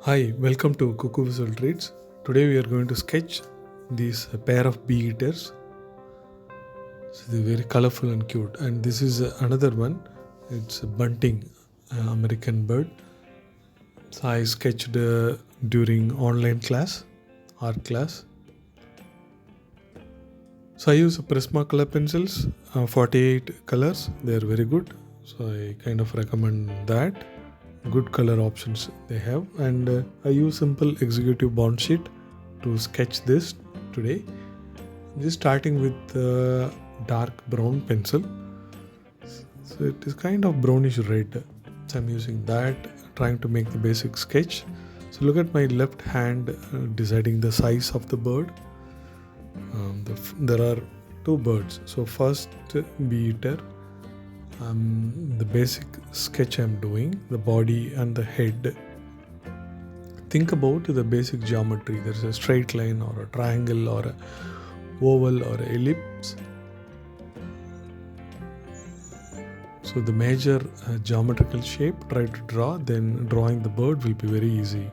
Hi, welcome to Cuckoo Visual Treats. Today we are going to sketch these pair of bee eaters. So they're very colorful and cute. And this is another one. It's a bunting American bird. So I sketched during online class, art class. So I use Prismacolor pencils, 48 colors. They are very good. So I kind of recommend that. Good color options they have, and I use simple executive bond sheet to sketch this today. Just starting with dark brown pencil, so it is kind of brownish red. So I'm using that, trying to make the basic sketch. So look at my left hand, deciding the size of the bird. There are two birds. So first, bee eater. The basic sketch I'm doing, the body and the head. Think about the basic geometry. There's a straight line or a triangle or a oval or an ellipse. So the major geometrical shape try to draw, then drawing the bird will be very easy.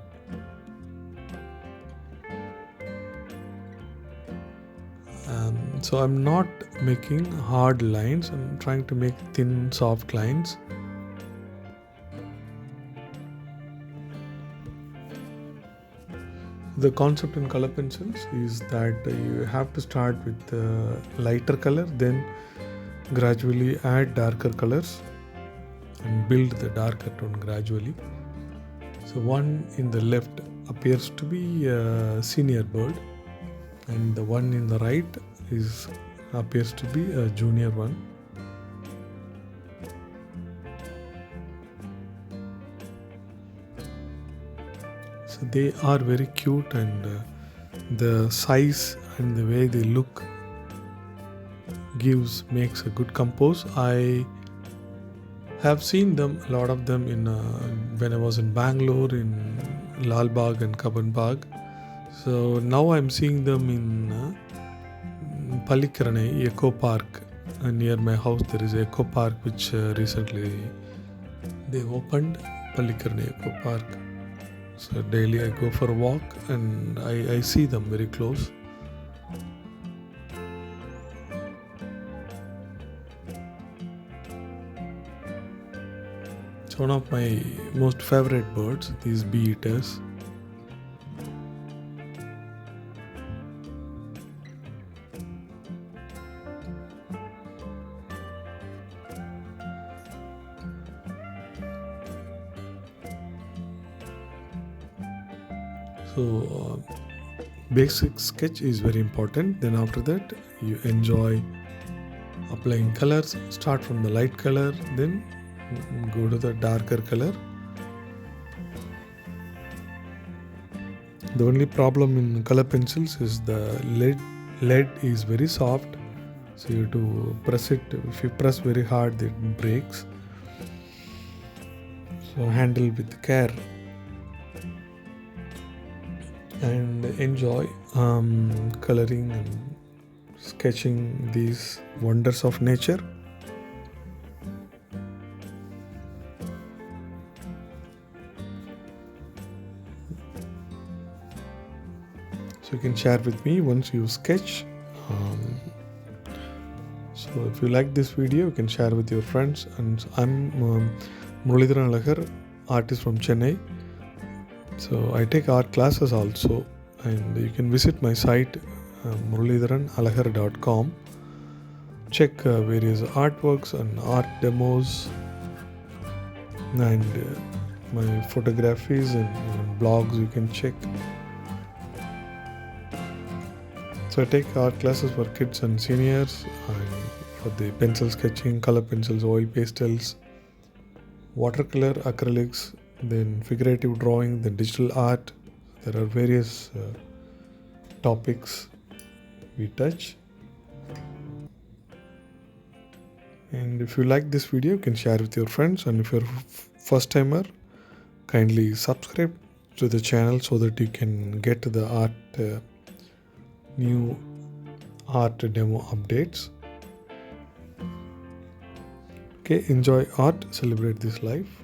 So I'm not making hard lines, I'm trying to make thin soft lines. The concept in color pencils is that you have to start with lighter color, then gradually add darker colors and build the darker tone gradually. So one in the left appears to be a senior bird, and the one in the right appears to be a junior one. So they are very cute, and the size and the way they look makes a good compose. I have seen them, a lot of them, in when I was in Bangalore, in Lal Bagh and Kaban Bagh. So now I'm seeing them in Pallikkaranai Eco Park. Near my house there is Eco Park which recently they opened, Pallikkaranai Eco Park. So daily I go for a walk and I see them very close. It's one of my most favorite birds, these bee eaters. So basic sketch is very important. Then after that you enjoy applying colors. Start from the light color, then go to the darker color. The only problem in color pencils is the lead is very soft, so you have to press it. If you press very hard, it breaks. So handle with care and enjoy coloring and sketching these wonders of nature. So you can share with me once you sketch. So if you like this video, you can share with your friends. And I'm muralidharan.alagar, artist from Chennai. So I take art classes also, and you can visit my site muralidharan.alagar.com. Check various artworks and art demos and my photographies and blogs you can check. So I take art classes for kids and seniors, and for the pencil sketching, color pencils, oil pastels, watercolor, acrylics, then figurative drawing, then digital art. There are various topics we touch. And if you like this video, you can share with your friends. And if you're first timer, kindly subscribe to the channel so that you can get the new art demo updates. Okay, enjoy art, celebrate this life.